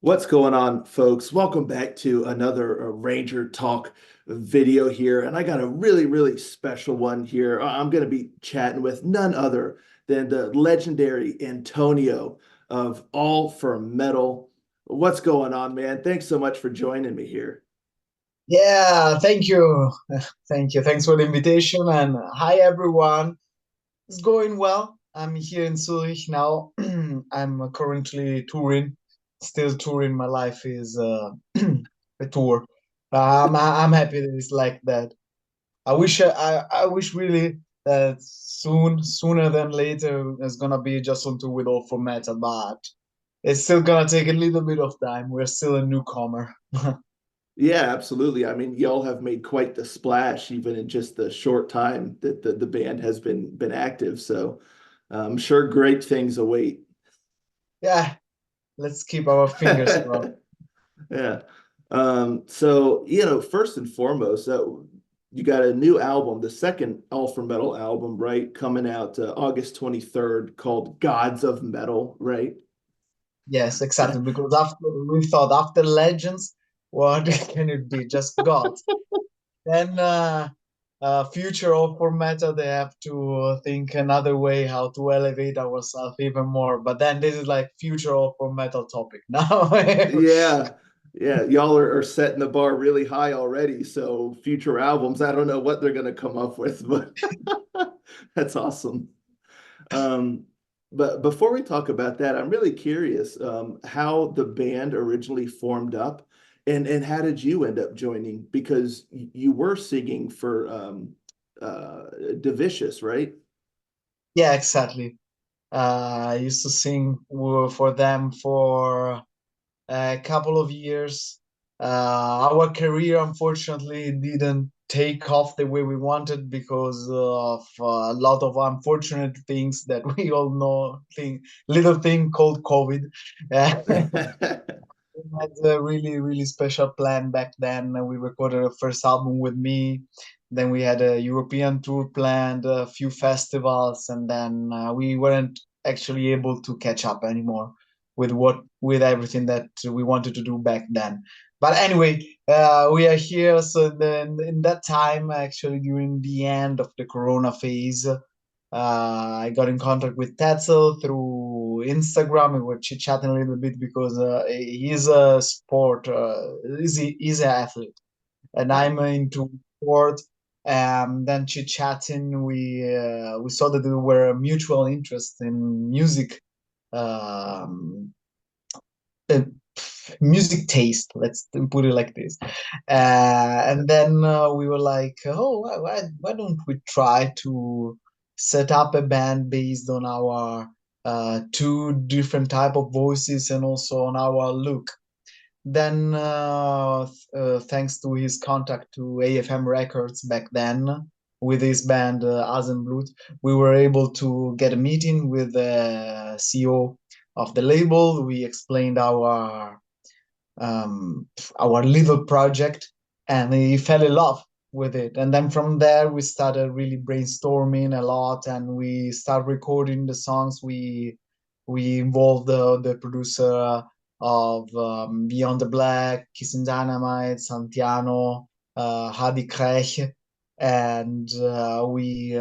What's going on, folks? Welcome back to another Ranger Talk video here. And I got a really special one here. I'm going to be chatting with none other than the legendary Antonio of All for Metal. What's going on, man? Thanks so much for joining me here. Yeah, thank you. Thank you. Thanks for the invitation. And hi, everyone. It's going well. I'm here in Zurich now. I'm currently touring, still touring. My life is a tour. I'm happy that it's like that. I wish really that sooner than later, there's gonna be just on tour with All for Metal, but it's still gonna take a little bit of time. We're still a newcomer. Yeah, absolutely. I mean, y'all have made quite the splash, even in just the short time that the band has been active. So I'm sure great things await. Yeah, let's keep our fingers crossed. Yeah. So, first and foremost, you got a new album, the second All for Metal album, right? Coming out August 23rd called Gods of Metal, right? Yes, exactly. Because after we thought after Legends, what can it be? Just gods. Then future of for meta, they have to think another way how to elevate ourselves even more. But then this is like future of for metal topic now. Yeah. Yeah. Y'all are setting the bar really high already. So future albums, I don't know what they're going to come up with, but that's awesome. Um, but before we talk about that, I'm really curious how the band originally formed up and how did you end up joining? Because you were singing for Divicious, right? Yeah, exactly. I used to sing for them for a couple of years. Our career, unfortunately, didn't take off the way we wanted because of a lot of unfortunate things that we all know. Little thing called COVID. We had a really special plan back then. We recorded a first album with me. Then we had a European tour planned, a few festivals, and then we weren't actually able to catch up anymore with everything that we wanted to do back then. But anyway, we are here. So then in that time, actually during the end of the Corona phase, I got in contact with Tetzel through Instagram. We were chit-chatting a little bit because he's a sport, he's an athlete, and I'm into sport. Then chit-chatting, we saw that there were a mutual interest in music, um, uh, music taste. Let's put it like this. And then we were like, oh, why don't we try to set up a band based on our two different type of voices and also on our look. Then, thanks to his contact to AFM Records back then, with his band Asenblut, we were able to get a meeting with the CEO of the label. We explained um, our little project, and he fell in love with it. And then from there, we started really brainstorming a lot, and we started recording the songs. We involved the producer of Beyond the Black, Kissing Dynamite, Santiano, Hadi Krech, and we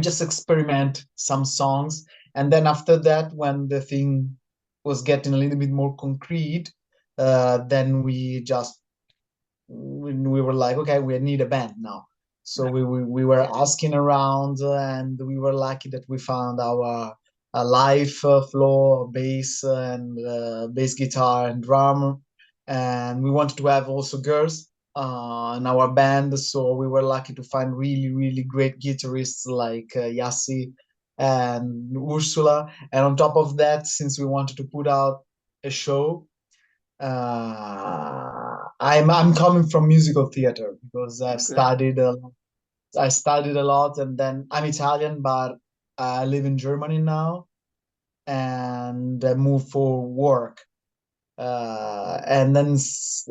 just experiment some songs. And then after that, when the thing was getting a little bit more concrete, then we were like, okay, we need a band now. So we were asking around, and we were lucky that we found our a live floor, bass and bass guitar and drum, and we wanted to have also girls in our band. So we were lucky to find really great guitarists like Yassi and Ursula. And on top of that, since we wanted to put out a show, I'm coming from musical theater because Okay. I studied a lot, and then I'm Italian, but I live in Germany now, and I moved for work. And then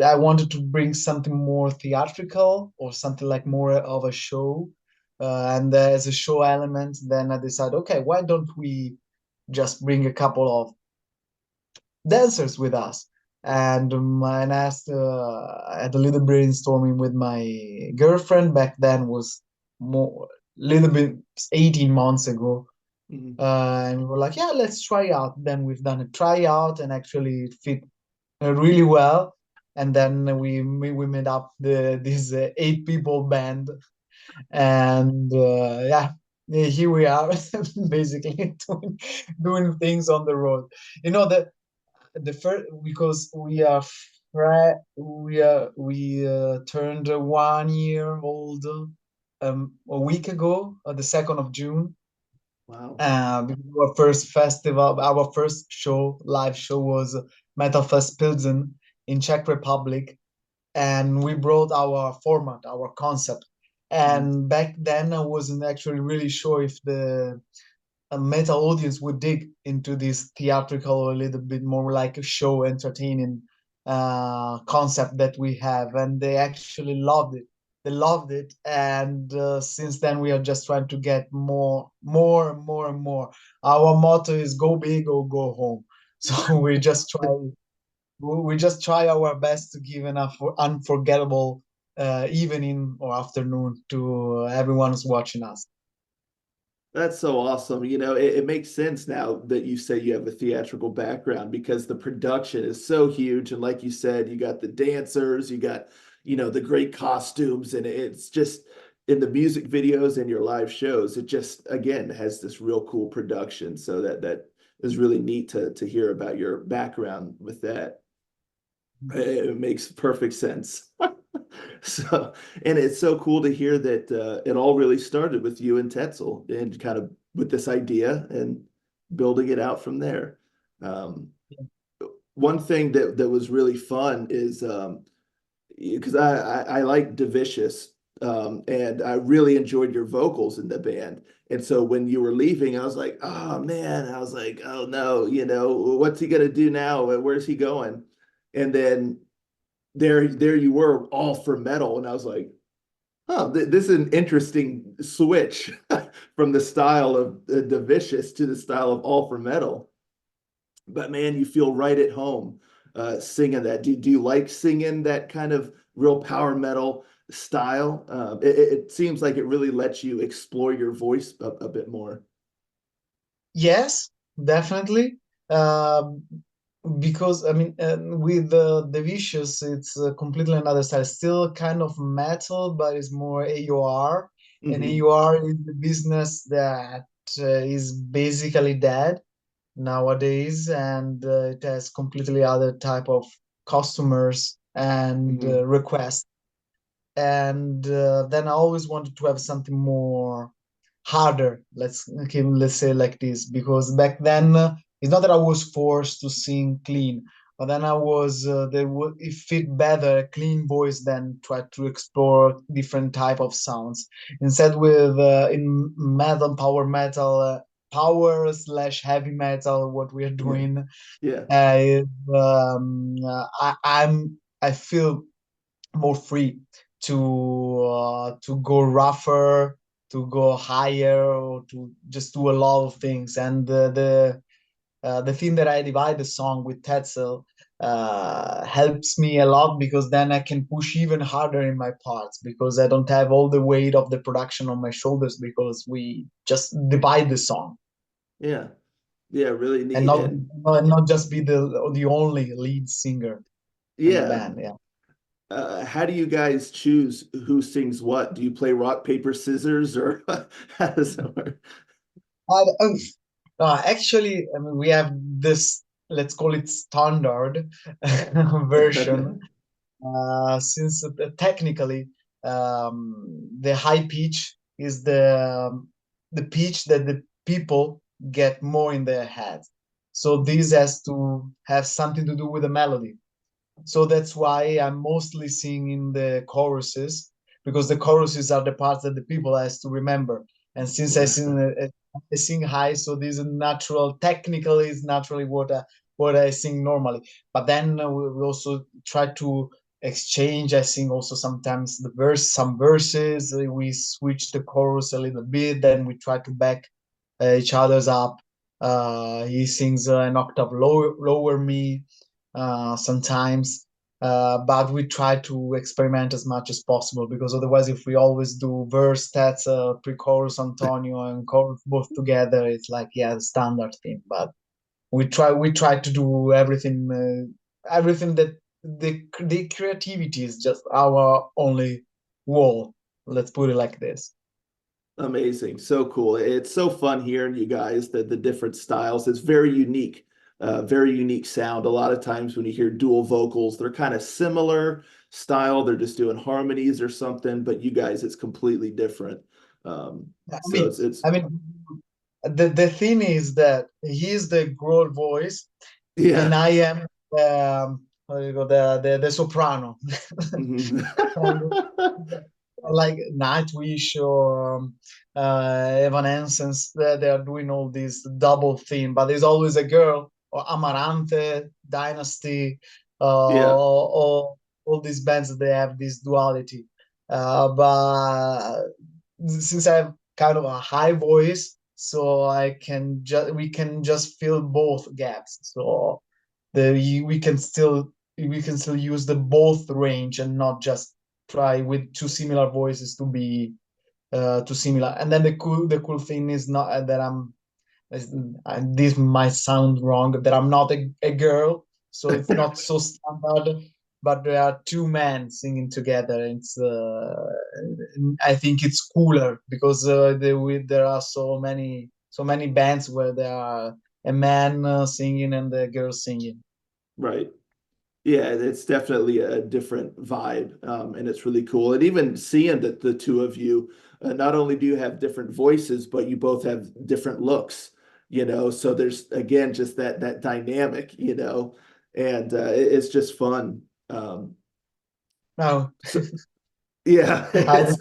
I wanted to bring something more theatrical or something like more of a show. And as a show element, then I decided, okay, why don't we just bring a couple of dancers with us. And I had a little brainstorming with my girlfriend back then, was more little bit 18 months ago. Mhm. And we were like, yeah, let's try out. Then we've done a tryout and actually it fit really well. And then we made up this 8 people band, and yeah, here we are, basically doing things on the road. You know that the first, because we turned 1 year old a week ago, the 2nd of June. Wow. Because our first festival, our first show, live show, was Metal Fest Pilsen in Czech Republic, and we brought our format, our concept. Mhm. And back then, I wasn't actually really sure if the metal audience would dig into this theatrical or a little bit more like a show entertaining concept that we have, and they actually loved it. They loved it, and since then we are just trying to get more. Our motto is "Go big or go home." So we just try our best to give an unforgettable evening or afternoon to everyone who's watching us. That's so awesome. It makes sense now that you say you have a theatrical background because the production is so huge. And like you said, you got the dancers, you got, the great costumes, and it's just in the music videos and your live shows, it just again has this real cool production. So that is really neat to hear about your background with that. It makes perfect sense. So, and it's so cool to hear that it all really started with you and Tetzel and kind of with this idea and building it out from there. Um, One thing that was really fun is because I like Divicious, and I really enjoyed your vocals in the band. And so when you were leaving, I was like, oh man, I was like, oh no, what's he gonna do now? Where's he going? And then there you were all for metal, and I was like, oh, this is an interesting switch from the style of the Vicious to the style of all for metal. But man, you feel right at home singing that. Do you like singing that kind of real power metal style? It seems like it really lets you explore your voice a bit more. Yes, definitely. Um, because I mean, with the Vicious, it's completely another style. Still kind of metal, but it's more AOR. And Hmm. AOR is the business that is basically dead nowadays, and it has completely other type of customers and Hmm. requests. And then I always wanted to have something more harder. Let's say like this, because back then it's not that I was forced to sing clean, but then I was it fit better a clean voice than try to explore different type of sounds. Instead, with in metal, power slash heavy metal, what we are Yeah. doing, Yeah. is, I feel more free to go rougher, to go higher, or to just do a lot of things. And the thing that I divide the song with Tetzel helps me a lot, because then I can push even harder in my parts, because I don't have all the weight of the production on my shoulders, because we just divide the song, Yeah. Yeah. Really and neat. not And not just be the only lead singer in the yeah. band. Yeah. How do you guys choose who sings what? Do you play rock, paper, scissors, or how does that work? Actually, I mean, we have this, let's call it standard version, since technically the high pitch is the pitch that the people get more in their heads. So this has to have something to do with the melody. So that's why I'm mostly singing the choruses, because the choruses are the parts that the people has to remember. And since I sing high, so this is natural. Technically, is naturally what I sing normally. But then we also try to exchange. I sing also sometimes some verses. We switch the chorus a little bit. Then we try to back each other's up. He sings an octave lower me sometimes. But we try to experiment as much as possible, because otherwise, if we always do verse, that's pre-chorus Antonio and chorus both together, it's like, yeah, the standard thing. But we try to do everything that the creativity is just our only wall. Let's put it like this. Amazing. So cool. It's so fun hearing you guys, the different styles. It's very unique sound. A lot of times when you hear dual vocals, they're kind of similar style. They're just doing harmonies or something, but you guys, it's completely different. I So mean, it's I mean, the thing is that he's the growl voice, and yeah. I am how do you go, the soprano. Mhm. And like Nightwish or Evanescence, they are doing all this double theme, but there's always a girl, or Amarante, Dynasty, Yeah. or all these bands that they have this duality. But since I have kind of a high voice, so we can just fill both gaps. So we can still use the both range, and not just try with two similar voices to be too similar. And then the cool thing is not that and this might sound wrong, that I'm not a girl, so it's not so standard. But there are two men singing together. I think it's cooler, because there are so many bands where there are a man singing and a girl singing. Right. Yeah, it's definitely a different vibe, and it's really cool. And even seeing that the two of you, not only do you have different voices, but you both have different looks, So there's again just that dynamic, and it's just fun. Now, So yeah, I it's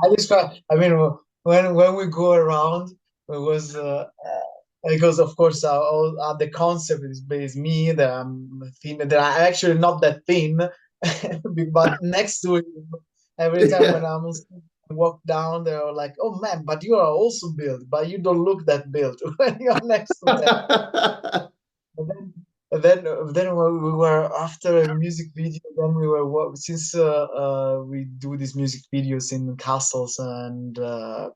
I describe. I mean, when we go around, it was because of course the concept is me, that I'm thin, that I'm actually not that thin, but next to it, every time when yeah. walk down, they're like, "Oh man, but you are also built, but you don't look that built when you're next to them." And then when we were after a music video, then we were since we do these music videos in castles and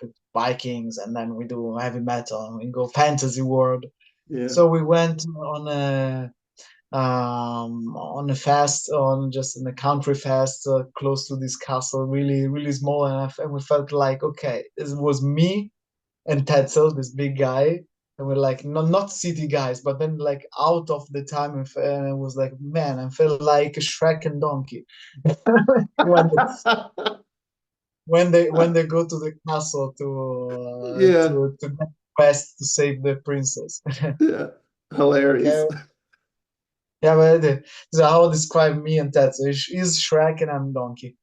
with Vikings, and then we do heavy metal, we go fantasy world. Yeah. So we went on a fest, on just in a country fest close to this castle, really really small, and we felt like, okay, this was me and Tetzel, this big guy, and we're like, not city guys, but then like out of the time, and it was like, man, I felt like Shrek and Donkey when when they go to the castle Yeah. to get quest to save the princess. Yeah. Hilarious. Okay, yeah, but this is how I describe me and Tetzel. He's Shrek and I'm Donkey.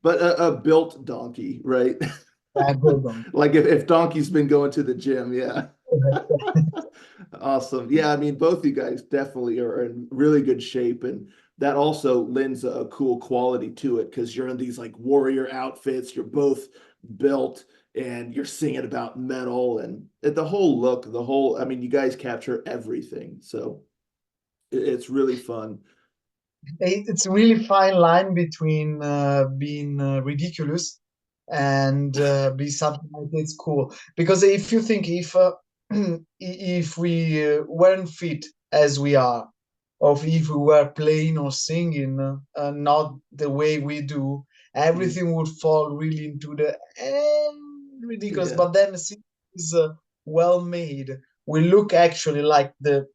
But a built donkey, right? Yeah, good Donkey. Like if Donkey's been going to the gym, yeah. Awesome. Yeah, I mean, both you guys definitely are in really good shape, and that also lends a cool quality to it because you're in these like warrior outfits, you're both built, and you're singing about metal and the whole look, I mean, you guys capture everything. So it's really fun. It's a really fine line between being ridiculous and be something like it's cool. Because if you think, if we weren't fit as we are, or if we were playing or singing not the way we do, Mhm. everything would fall really into the ridiculous. Yeah. But then since it's well made, we look actually like the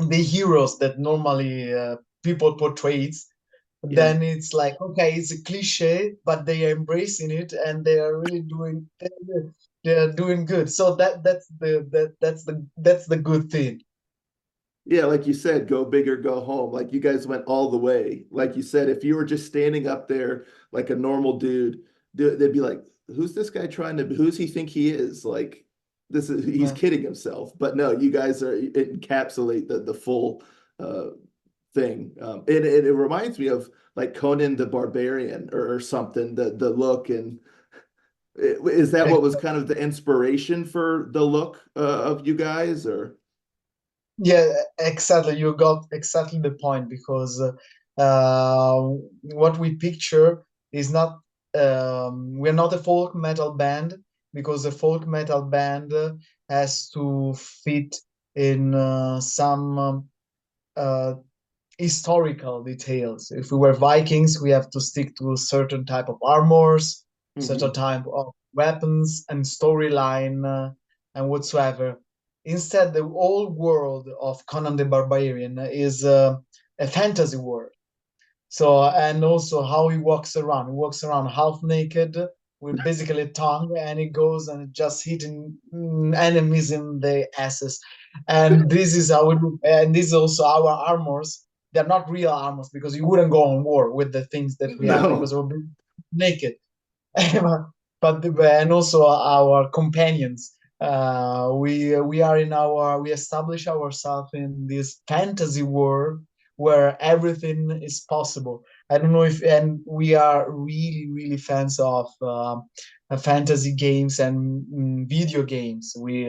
heroes that normally people portrays. Yeah. Then it's like, okay, it's a cliche, but they are embracing it, and they are really they're doing good. So that's the good thing. Yeah, like you said, go big or go home. Like you guys went all the way. Like you said, if you were just standing up there like a normal dude, they'd be like, "Who's this guy trying to? Who's he think he is? Like, he's Yeah. kidding himself." But no, you guys encapsulate the full uh, thing. It reminds me of like Conan the Barbarian or something. The look and Is that what was kind of the inspiration for the look of you guys, or? Yeah, exactly. You got exactly the point because what we picture is not we're not a folk metal band because a folk metal band has to fit in some uh, historical details. If we were Vikings, we have to stick to a certain type of armors, certain Mhm. type of weapons and storyline and whatsoever. Instead, the whole world of Conan the Barbarian is a fantasy world. So, and also how he walks around. He walks around half naked with basically a tongue, and he goes and just hitting enemies in the asses. And this is how we do. And this is also our armors. They're not real armors because you wouldn't go on war with the things that we have because No. we'll be naked. But and also our companions. We are in our we establish ourselves in this fantasy world where everything is possible. I don't know if and we are really fans of fantasy games and video games. We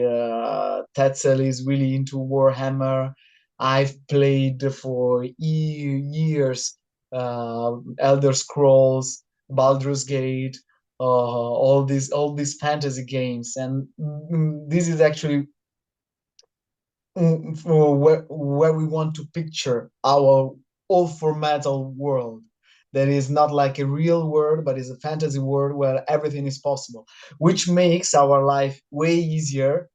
Tetzel is really into Warhammer. I've played for years Elder Scrolls, Baldur's Gate, all these fantasy games, and this is actually where we want to picture our all for metal world. That is not like a real world, but is a fantasy world where everything is possible, which makes our life way easier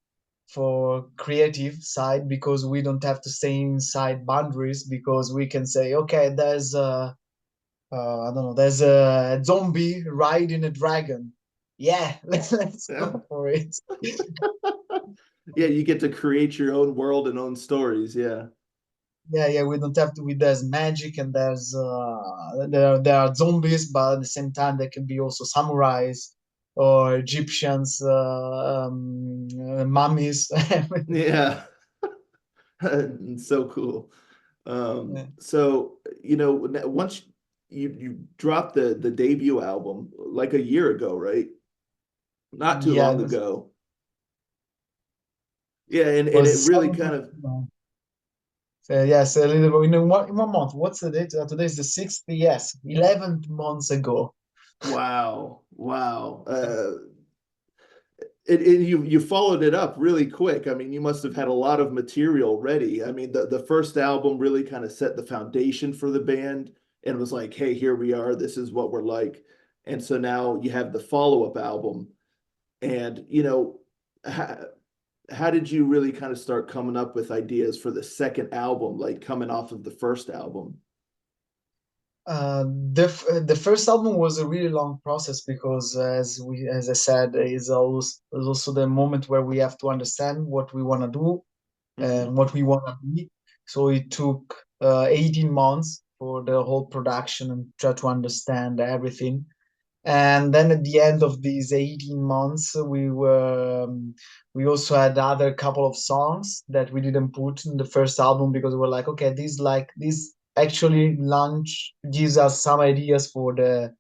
for creative side because we don't have to stay inside boundaries because we can say, okay, there's a I don't know. There's a zombie riding a dragon. Yeah, let's Yeah. go for it. Yeah, you get to create your own world and own stories. Yeah. Yeah. We don't have to. There's magic and there are zombies, but at the same time there can be also samurais or Egyptians, mummies. Yeah. So cool. Yeah. So, once you dropped the debut album like a year ago, right? Not too Yeah, long this ago. Yeah, and it was really kind of, so yes, a little bit in one month. What's the date? Today is the 6th. Yes, 11 months ago. wow, wow. You followed it up really quick. I mean, you must have had a lot of material ready. I mean, the first album really kind of set the foundation for the band and was like, hey, here we are. This is what we're like. And so now you have the follow-up album. And, how, how did you really kind of start coming up with ideas for the second album, like coming off of the first album? The first album was a really long process because, as I said, is also the moment where we have to understand what we want to do Hmm. and what we want to be. So it took 18 months for the whole production and try to understand everything. And then at the end of these 18 months, we also had other couple of songs that we didn't put in the first album because we were like, okay, this actually launch gives us some ideas for the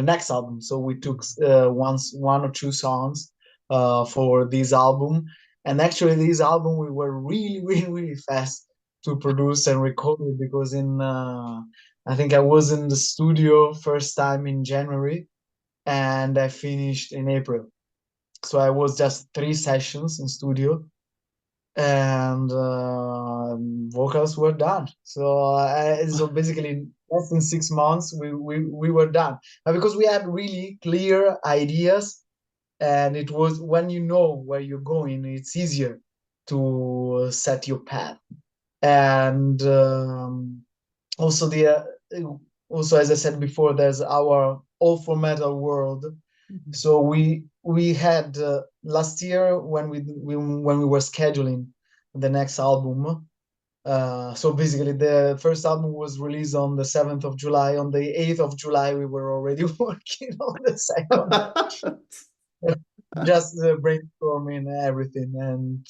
next album. So we took one or two songs for this album. And actually this album we were really fast to produce and record it because in I think I was in the studio first time in January and I finished in April. So I was just 3 sessions in studio and vocals were done. So basically, in less than 6 months, we were done. But because we had really clear ideas, and it was when you know where you're going, it's easier to set your path. And also also as I said before, there's our all for metal world. So we had last year when we were scheduling the next album. So basically, the first album was released on the 7th of July. On the 8th of July, we were already working on the second, just brainstorming everything. And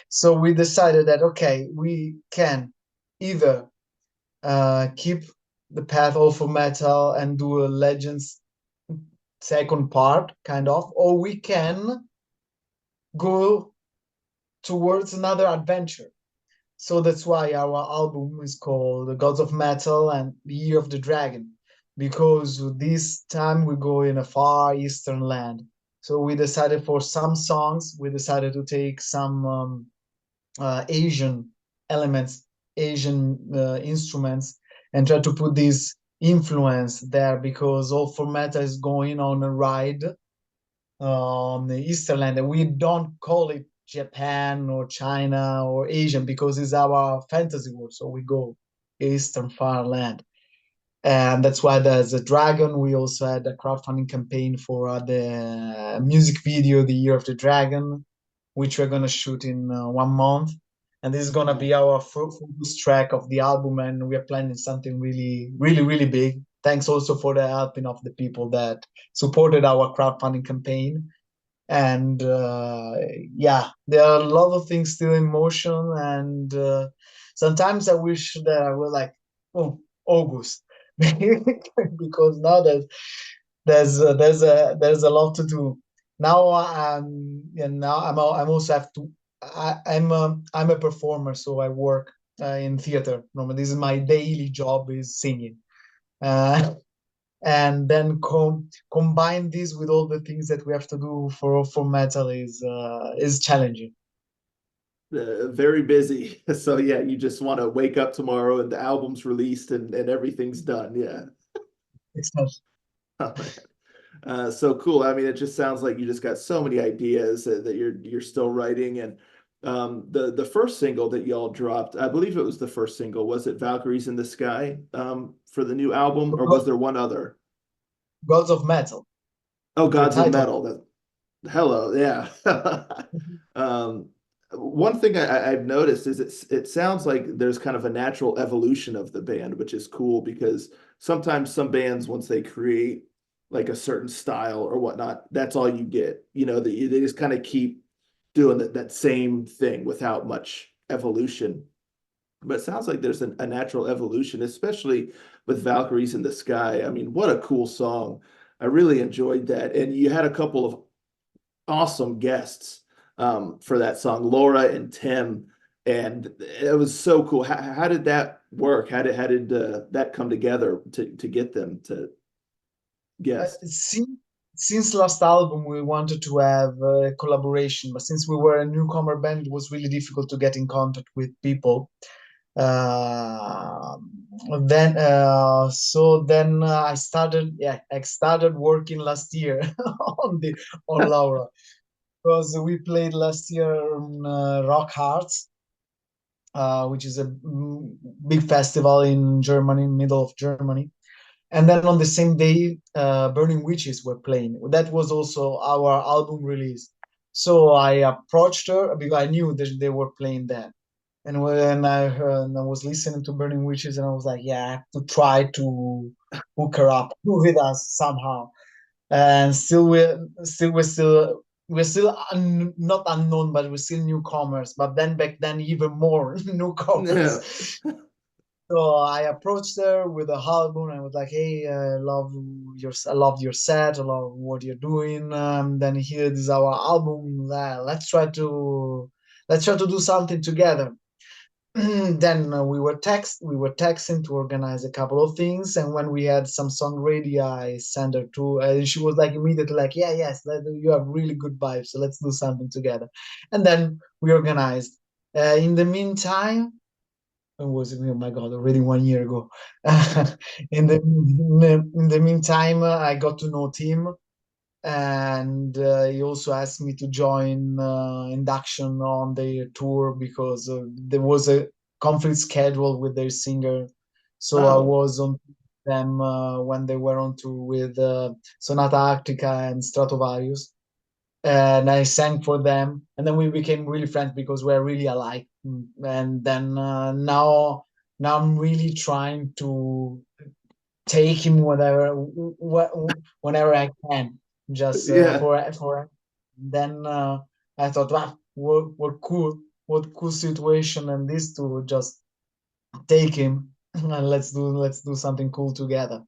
so we decided that okay, we can either keep the path all for metal and do a Legends second part, kind of, or we can go towards another adventure. So that's why our album is called The Gods of Metal and the Year of the Dragon, because this time we go in a far eastern land. So we decided for some songs, we decided to take some Asian elements, Asian instruments, and try to put this influence there because All for Metal is going on a ride on the eastern land, and we don't call it Japan or China or Asian because it's our fantasy world. So we go eastern far land, and that's why there's a dragon. We also had a crowdfunding campaign for the music video, "The Year of the Dragon," which we're gonna shoot in 1 month. And this is gonna be our focus track of the album, and we are planning something really, really, really big. Thanks also for the helping of the people that supported our crowdfunding campaign. And yeah, there are a lot of things still in motion, and sometimes I wish that I were like, oh, August, because now there's a lot to do. Now and now I'm also have to. I'm a performer, so I work in theater. Normally, this is my daily job is singing. Uh, and then combine this with all the things that we have to do for metal is challenging. Very busy. So yeah, you just want to wake up tomorrow and the album's released and everything's done. Yeah. Oh, man. So cool. I mean, it just sounds like you just got so many ideas that you're still writing. And the first single that y'all dropped, I believe it was the first single. Was it Valkyries in the Sky for the new album, or was there one other? Gods of Metal, Oh, the Gods of title. Metal. Hello, yeah. Um, one thing I've noticed is it sounds like there's kind of a natural evolution of the band, which is cool because sometimes some bands, once they create like a certain style or whatnot, that's all you get. You know, they just kind of keep doing that same thing without much evolution. But it sounds like there's a natural evolution, especially with Valkyries in the Sky. I mean, what a cool song. I really enjoyed that. And you had a couple of awesome guests for that song, Laura and Tim, and it was so cool. How did that work? How did that come together to get them to Uh, guest? since, since last album, we wanted to have a collaboration, but since we were a newcomer band, it was really difficult to get in contact with people. Uh, I started working last year on the on Laura because we played last year on Rock Hearts, which is a big festival in Germany, middle of Germany. And then on the same day, Burning Witches were playing. That was also our album release. So I approached her because I knew that they were playing that. And when I heard, and I was listening to Burning Witches, and I was like, yeah, I have to try to hook her up with us somehow. And still we're still not unknown, but we're still newcomers. But then back then, even more Yeah. newcomers. So I approached her with a album and I was like, "Hey, I love your set. I love what you're doing. Then here is our album. Let's try to do something together." Then we were texting to organize a couple of things, and when we had some song ready, I sent her to, and she was like immediately like, "Yeah, yes, you have really good vibes, so let's do something together." And then we organized. In the meantime, when was it? Oh my God, already 1 year ago. In the meantime, I got to know Tim, and he also asked me to join induction on their tour because there was a conflict schedule with their singer. So I Oh, was on them when they were on tour with Sonata Arctica and Stratovarius, and I sang for them, and then we became really friends because we're really alike. And then now I'm really trying to take him whenever I can, just yeah. for. Then I thought, wow, what cool situation, and this to just take him and let's do something cool together.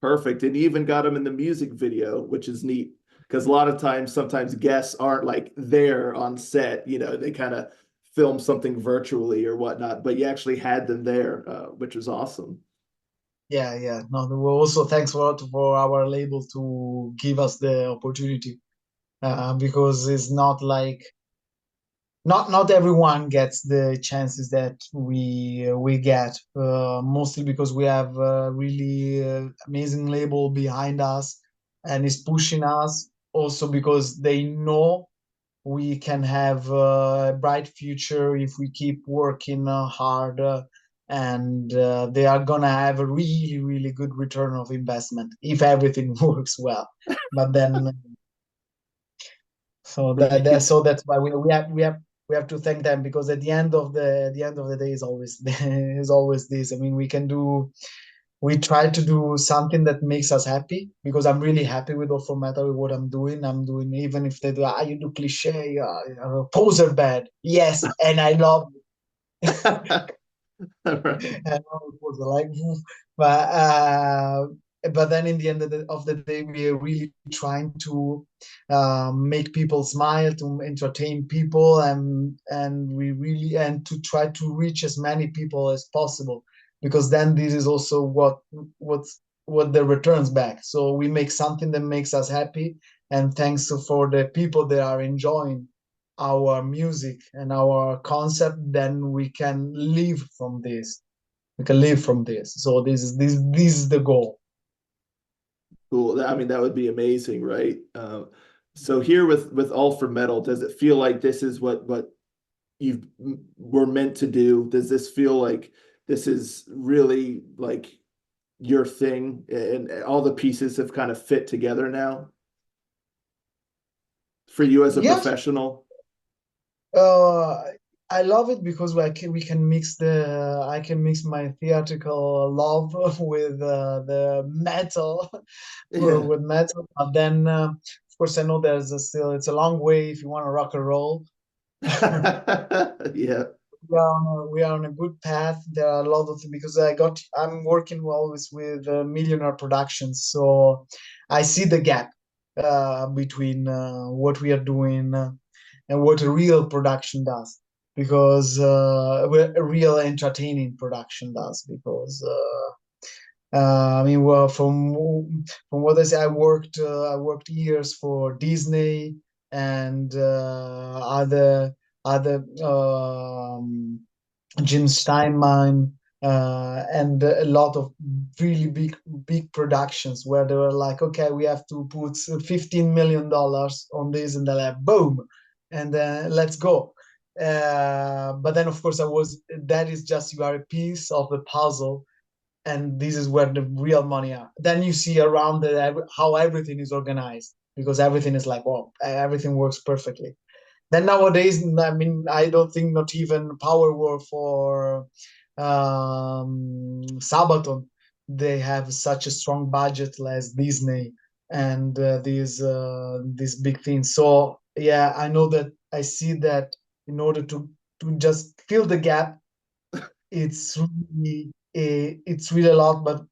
Perfect. And you even got them in the music video, which is neat because a lot of times, sometimes guests aren't like there on set, they kind of film something virtually or whatnot, but you actually had them there, which was awesome. Yeah, yeah. No, well, also thanks for our label to give us the opportunity, because it's not like not everyone gets the chances that we get, mostly because we have a really amazing label behind us and is pushing us, also because they know we can have a bright future if we keep working hard, and they are gonna have a really really good return of investment if everything works well. But then so Right. that's why we have to thank them, because at the end of the day is always is always this. I mean, we try to do something that makes us happy, because I'm really happy with All for Metal, with what I'm doing, even if they do, you do cliche, you're a poser bad. Yes, and I love Right. and it was like, but but then in the end of the day, we are really trying to make people smile, to entertain people, and we really and to try to reach as many people as possible, because then this is also what's what the returns back. So we make something that makes us happy, and thanks for the people that are enjoying our music and our concept, then we can live from this, we can live from this. So this is the goal. Cool. I mean, that would be amazing, right? So here with All for Metal, does it feel like this is what you were meant to do? Does this feel like this is really like your thing, and all the pieces have kind of fit together now for you as a Yes, professional? uh, I love it because we can mix the I can mix my theatrical love with the metal, Yeah. with metal. But then, of course, I know still it's a long way if you want to rock and roll. Yeah. We are on a good path. There are a lot of, because I'm working always with Millionaire Productions, so I see the gap between what we are doing and what a real production does, because a real entertaining production does, because I mean, well, from what I say, I worked years for Disney and other Jim Steinman, and a lot of really big productions where they were like, okay, we have to put $15 million on this, and they're like, boom, and let's go. But then, of course, that is just, you are a piece of the puzzle, and this is where the real money are. Then you see around how everything is organized, because everything is like, well, everything works perfectly. Then nowadays, I mean, I don't think not even Powerwolf or Sabaton, they have such a strong budget as Disney and these big things. So yeah, I know that, I see that in order to just fill the gap, it's really a lot, but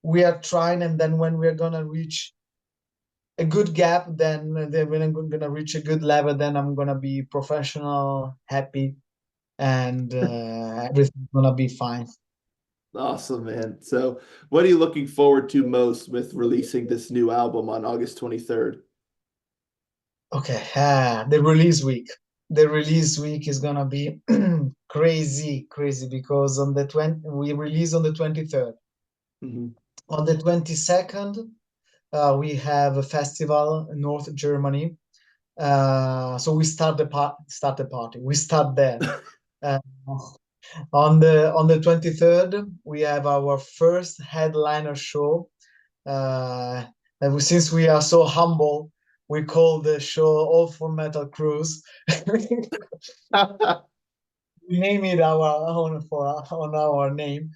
we are trying. And then when we're gonna reach a good gap, then when I'm gonna reach a good level, then I'm gonna be professional, happy, and everything's gonna be fine. Awesome, man. So, what are you looking forward to most with releasing this new album on August 23rd? Okay, the release week. The release week is gonna be crazy, crazy, because on the 20 we release on the 23rd. Mhm. On the 22nd, we have a festival in North Germany. So we start the party. We start there. Uh, on the 23rd, we have our first headliner show. And since we are so humble, we call the show All for Metal Cruise. We name it our own for on our name.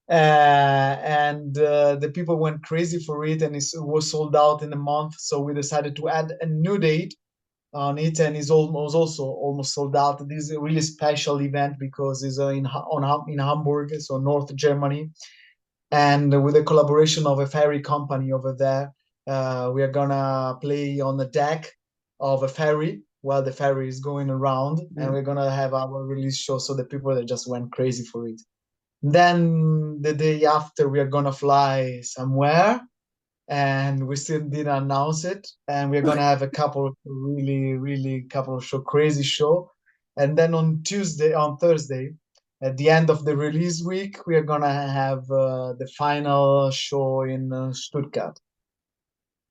And the people went crazy for it, and it was sold out in a month. So we decided to add a new date on it, and it's almost also almost sold out. This is a really special event because it's in Hamburg, so North Germany. and with the collaboration of a ferry company over there, we are gonna play on the deck of a ferry while the ferry is going around, and we're gonna have our release show. So the people that just went crazy for it. Then the day after, we are gonna fly somewhere, and we still didn't announce it. And we're gonna have a couple of really couple of crazy show. And then on Thursday, at the end of the release week, we are gonna have the final show in Stuttgart.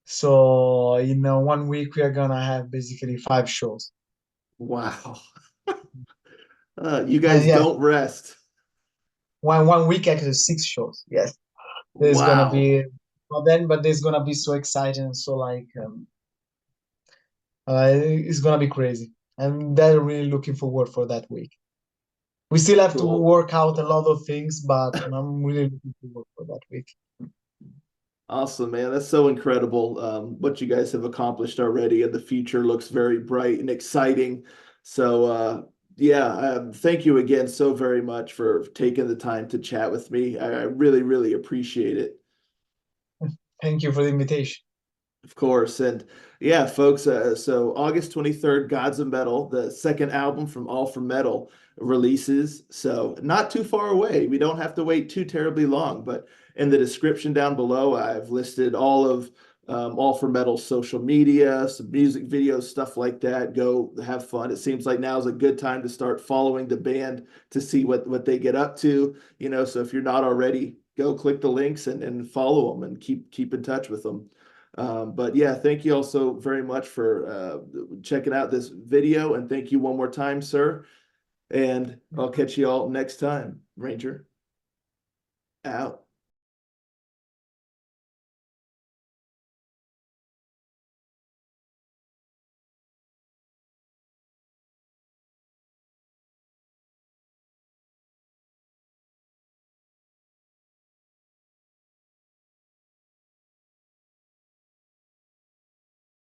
So in 1 week, we are gonna have basically 5 shows. Wow. You And guys yeah, don't rest. one week actually 6 shows. Yes, there's gonna Wow. be. But there's gonna be so exciting. So like, it's gonna be crazy, and they're really looking forward for that week. We still have to Cool. work out a lot of things, but I'm really looking forward for that week. Awesome, man. That's so incredible, what you guys have accomplished already, and the future looks very bright and exciting. So, yeah, thank you again so very much for taking the time to chat with me. I really, really appreciate it. Thank you for the invitation. Of course. And yeah, folks, so August 23rd, Gods of Metal, the second album from All for Metal releases. So not too far away. We don't have to wait too terribly long, but in the description down below, I've listed all of All for Metal's social media, some music videos, stuff like that. Go have fun. It seems like now is a good time to start following the band to see what they get up to. So if you're not already, go click the links and follow them and keep in touch with them. But yeah, thank you also very much for checking out this video, and thank you one more time, sir. And I'll catch you all next time. Ranger out.